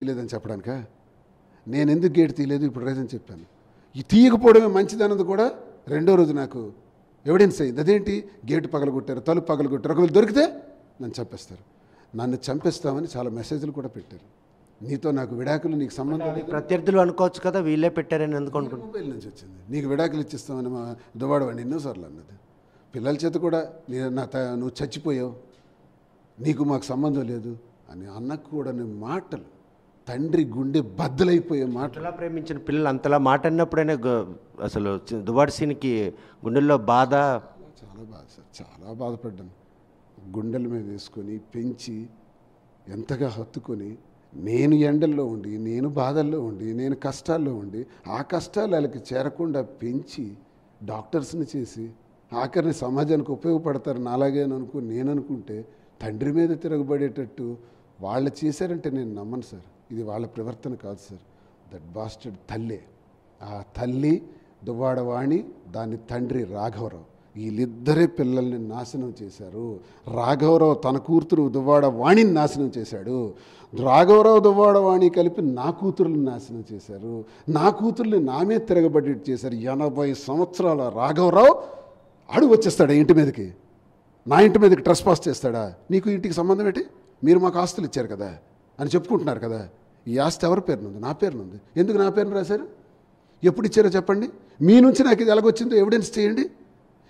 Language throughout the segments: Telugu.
తీయలేదని చెప్పడానికా? నేను ఎందుకు గేట్ తీయలేదు ఇప్పుడు రీజన్ చెప్పాను. ఈ తీయకపోవడమే మంచిదన్నది కూడా రెండో రోజు నాకు ఎవిడెన్స్ అయింది. అదేంటి, గేటు పగలగొట్టారు, తలుపు పగలగొట్టారు, ఒకవేళ దొరికితే నన్ను చంపేస్తారు. నన్ను చంపేస్తామని చాలా మెసేజ్లు కూడా పెట్టారు. నీతో నాకు విడాకులు, నీకు సంబంధం లేదు. ప్రత్యర్థులు అనుకోవచ్చు కదా, వీళ్ళే పెట్టారని ఎందుకు అనుకుంటున్నాను. మొబైల్ నుంచి వచ్చింది. నీకు విడాకులు ఇచ్చిస్తామని మా దువ్వాడవాడిని ఎన్నోసార్లు అన్నది. పిల్లల చేత కూడా నువ్వు చచ్చిపోయావు, నీకు మాకు సంబంధం లేదు అని అన్నకూడని మాటలు, తండ్రి గుండె బద్దలైపోయే మాటలు. అంతలా ప్రేమించిన పిల్లలు అంతలా మాట అన్నప్పుడైనా అసలు దువ్వాడ సీన్కి గుండెల్లో బాధ. చాలా బాధ సార్, చాలా బాధపడ్డాను. గుండెల మీద వేసుకొని పెంచి ఎంతగా హత్తుకొని, నేను ఎండల్లో ఉండి, నేను బాధల్లో ఉండి, నేను కష్టాల్లో ఉండి, ఆ కష్టాలు వాళ్ళకి చేరకుండా పెంచి డాక్టర్స్ని చేసి ఆఖరిని సమాజానికి ఉపయోగపడతారు నాలాగే అని నేను అనుకుంటే తండ్రి మీద తిరగబడేటట్టు వాళ్ళు చేశారంటే నేను నమ్మను సార్. ఇది వాళ్ళ ప్రవర్తన కాదు సార్. దట్ బాస్టర్డ్ తల్లే. ఆ తల్లి దువ్వాడవాణి, దాని తండ్రి రాఘవరావు, వీళ్ళిద్దరే పిల్లల్ని నాశనం చేశారు. రాఘవరావు తన కూతురు దువ్వాడవాణిని నాశనం చేశాడు. రాఘవరావు దువ్వాడవాణి కలిపి నా కూతురుని నాశనం చేశారు. నా కూతుర్ని నామే తిరగబడి చేశారు. 80 సంవత్సరాల రాఘవరావు అడుగు వచ్చేస్తాడా ఇంటి మీదకి? నా ఇంటి మీదకి ట్రెస్ పాస్ చేస్తాడా? నీకు ఇంటికి సంబంధం ఏంటి? మీరు మాకు ఆస్తులు ఇచ్చారు కదా అని చెప్పుకుంటున్నారు కదా. ఈ ఆస్తి ఎవరి పేరునుంది? నా పేరునుంది. ఎందుకు నా పేరును రాశారు? ఎప్పుడు ఇచ్చారో చెప్పండి. మీ నుంచి నాకు ఇది ఎలాగొచ్చిందో ఎవిడెన్స్ చేయండి.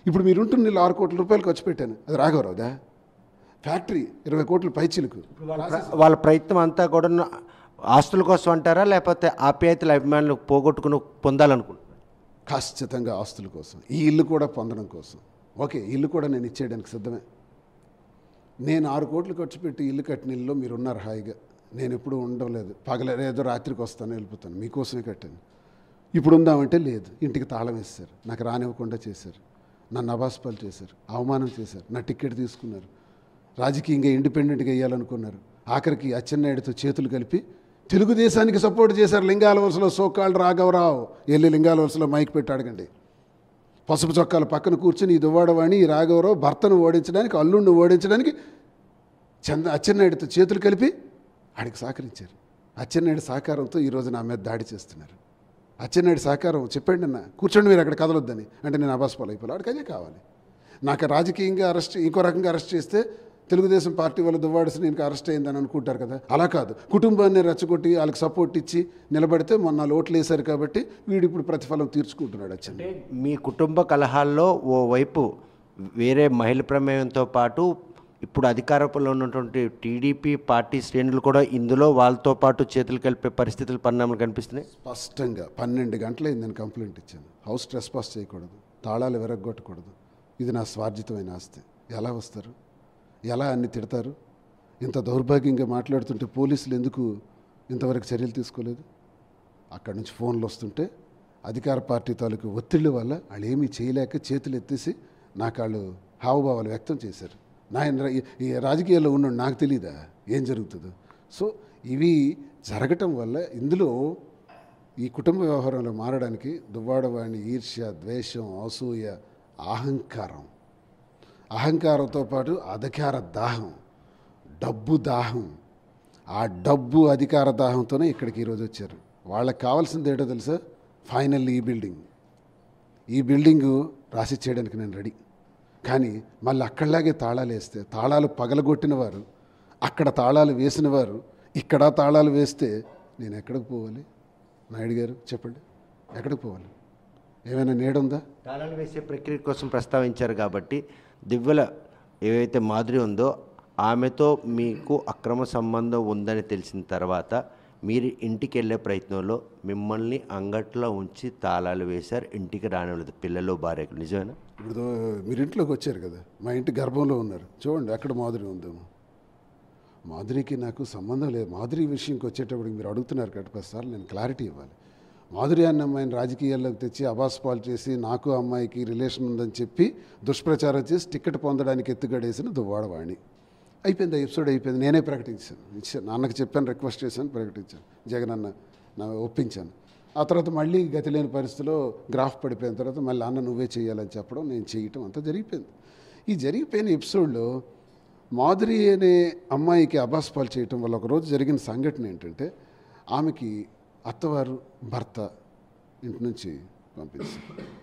ఇప్పుడు మీరుంటున్న నీళ్ళు 6 కోట్ల రూపాయలు ఖర్చు పెట్టాను, అది రాఘవరావుదా? ఫ్యాక్టరీ 20 కోట్ల పైచిలుకు. వాళ్ళ ప్రయత్నం అంతా కూడా ఆస్తుల కోసం అంటారా, లేకపోతే ఆప్యాయతల అభిమానులు పోగొట్టుకుని పొందాలనుకుంటున్నారు? ఖచ్చితంగా ఆస్తుల కోసం. ఈ ఇల్లు కూడా పొందడం కోసం. ఓకే, ఇల్లు కూడా నేను ఇచ్చేయడానికి సిద్ధమే. నేను 6 కోట్లు ఖర్చు పెట్టి ఇల్లు కట్టిన ఇల్లులో మీరు ఉన్నారు హాయిగా. నేను ఎప్పుడూ ఉండలేదు. పగలేదో రాత్రికి వస్తాను, వెళ్ళిపోతాను. మీకోసమే కట్టాను. ఇప్పుడు ఉందామంటే లేదు. ఇంటికి తాళం వేస్తారు, నాకు రానివ్వకుండా చేశారు, నన్ను అబాస్పాలు చేశారు, అవమానం చేశారు, నా టికెట్ తీసుకున్నారు, రాజకీయంగా ఇండిపెండెంట్గా వేయాలనుకున్నారు. ఆఖరికి అచ్చెన్నాయుడితో చేతులు కలిపి తెలుగుదేశానికి సపోర్ట్ చేశారు. లింగాల వలసలో సోకాళ్ళు రాఘవరావు వెళ్ళి లింగాల వలసలో మైక్ పెట్టి అడగండి. పసుపు చొక్కాల పక్కన కూర్చుని ఈ దువ్వాడవాణి, ఈ రాఘవరావు భర్తను ఓడించడానికి, అల్లుడిని ఓడించడానికి అచ్చెన్నాయుడితో చేతులు కలిపి ఆడికి సహకరించారు. అచ్చెన్నాయుడు సహకారంతో ఈరోజు నా మీద దాడి చేస్తున్నారు. అచ్చెన్నాయుడు సహకారం చెప్పండి అన్న, కూర్చోండి మీరు అక్కడ కదలొద్దని అంటే నేను అబాస్పాలు అయిపోయి ఆడికి అదే కావాలి. నాకు రాజకీయంగా ఇంకో రకంగా అరెస్ట్ చేస్తే తెలుగుదేశం పార్టీ వాళ్ళు దువ్వాడసి నేను అరెస్ట్ అయిందని అనుకుంటారు కదా. అలా కాదు, కుటుంబాన్ని రెచ్చగొట్టి వాళ్ళకి సపోర్ట్ ఇచ్చి నిలబడితే మొన్న ఓట్లు వేశారు కాబట్టి వీడు ఇప్పుడు ప్రతిఫలం తీర్చుకుంటున్నాడు. అంటే మీ కుటుంబ కలహాల్లో ఓ వైపు వేరే మహిళ ప్రమేయంతో పాటు ఇప్పుడు అధికారంలో ఉన్నటువంటి టీడీపీ పార్టీ శ్రేణులు కూడా ఇందులో వాళ్ళతో పాటు చేతులు కలిపే పరిస్థితులు, పరిణామాలు కనిపిస్తున్నాయి. స్పష్టంగా 12 గంటలైంది నేను కంప్లైంట్ ఇచ్చాను. హౌస్ ట్రెస్ పాస్ చేయకూడదు, తాళాలు విరగొట్టకూడదు, ఇది నా స్వార్జితమైన ఆస్తి. ఎలా వస్తారు? ఎలా అన్ని తిడతారు? ఇంత దౌర్భాగ్యంగా మాట్లాడుతుంటే పోలీసులు ఎందుకు ఇంతవరకు చర్యలు తీసుకోలేదు? అక్కడి నుంచి ఫోన్లు వస్తుంటే అధికార పార్టీ తాలూకు ఒత్తిళ్ళ వల్ల వాళ్ళు ఏమీ చేయలేక చేతులు ఎత్తేసి నాకు వాళ్ళు హావభావాలు వ్యక్తం చేశారు. ఈ రాజకీయాల్లో ఉన్న నాకు తెలీదా ఏం జరుగుతుందో? సో ఇవి జరగటం వల్ల ఇందులో ఈ కుటుంబ వ్యవహారంలో మారడానికి దువ్వాడవాణి ఈర్ష్య, ద్వేషం, అసూయ, అహంకారంతో పాటు అధికార దాహం, డబ్బు దాహం. ఆ డబ్బు అధికార దాహంతోనే ఇక్కడికి ఈరోజు వచ్చారు. వాళ్ళకి కావాల్సింది ఏంటో తెలుసా? ఫైనల్ ఈ బిల్డింగు రాసి చేయడానికి నేను రెడీ. కానీ మళ్ళీ అక్కడలాగే తాళాలు వేస్తే, తాళాలు పగలగొట్టిన వారు, అక్కడ తాళాలు వేసిన వారు ఇక్కడ తాళాలు వేస్తే నేను ఎక్కడికి పోవాలి? నాయుడు గారు చెప్పండి, ఎక్కడికి పోవాలి? ఏమైనా నీడుందా? తాళాలు వేసే ప్రక్రియ కోసం ప్రస్తావించారు కాబట్టి దివ్వెల ఏవైతే మాధురి ఉందో ఆమెతో మీకు అక్రమ సంబంధం ఉందని తెలిసిన తర్వాత మీరు ఇంటికి వెళ్ళే ప్రయత్నంలో మిమ్మల్ని అంగట్లో ఉంచి తాళాలు వేశారు, ఇంటికి రానివ్వలేదు పిల్లలు, భార్యకు. నిజమేనా? ఇప్పుడు మీరు ఇంట్లోకి వచ్చారు కదా, మా ఇంటి గర్భంలో ఉన్నారు, చూడండి అక్కడ మాధురి ఉందేమో. మాధురికి నాకు సంబంధం లేదు. మాధురి విషయంకి వచ్చేటప్పటికి మీరు అడుగుతున్నారు కాబట్టి 10 సార్లు నేను క్లారిటీ ఇవ్వాలి. మాధురి అన్న అమ్మాయిని రాజకీయాల్లోకి తెచ్చి అబాస్పాలు చేసి నాకు అమ్మాయికి రిలేషన్ ఉందని చెప్పి దుష్ప్రచారం చేసి టికెట్ పొందడానికి ఎత్తుగడేసిన దువ్వాడవాణి. అయిపోయింది, ఎపిసోడ్ అయిపోయింది. నేనే ఇచ్చాను, నాన్నకి చెప్పాను, రిక్వెస్ట్ చేశాను, ప్రకటించాను. జగన్ అన్న ఒప్పించాను. ఆ తర్వాత మళ్ళీ గతి లేని పరిస్థితిలో గ్రాఫ్ పడిపోయిన తర్వాత మళ్ళీ అన్న నువ్వే చేయాలని చెప్పడం, నేను చేయటం అంతా జరిగిపోయింది. ఈ జరిగిపోయిన ఎపిసోడ్లో మాధురి అనే అమ్మాయికి అబాస్పాలు చేయటం వల్ల ఒకరోజు జరిగిన సంఘటన ఏంటంటే, ఆమెకి అత్తవారు భర్త ఇంటి నుంచి పంపించారు.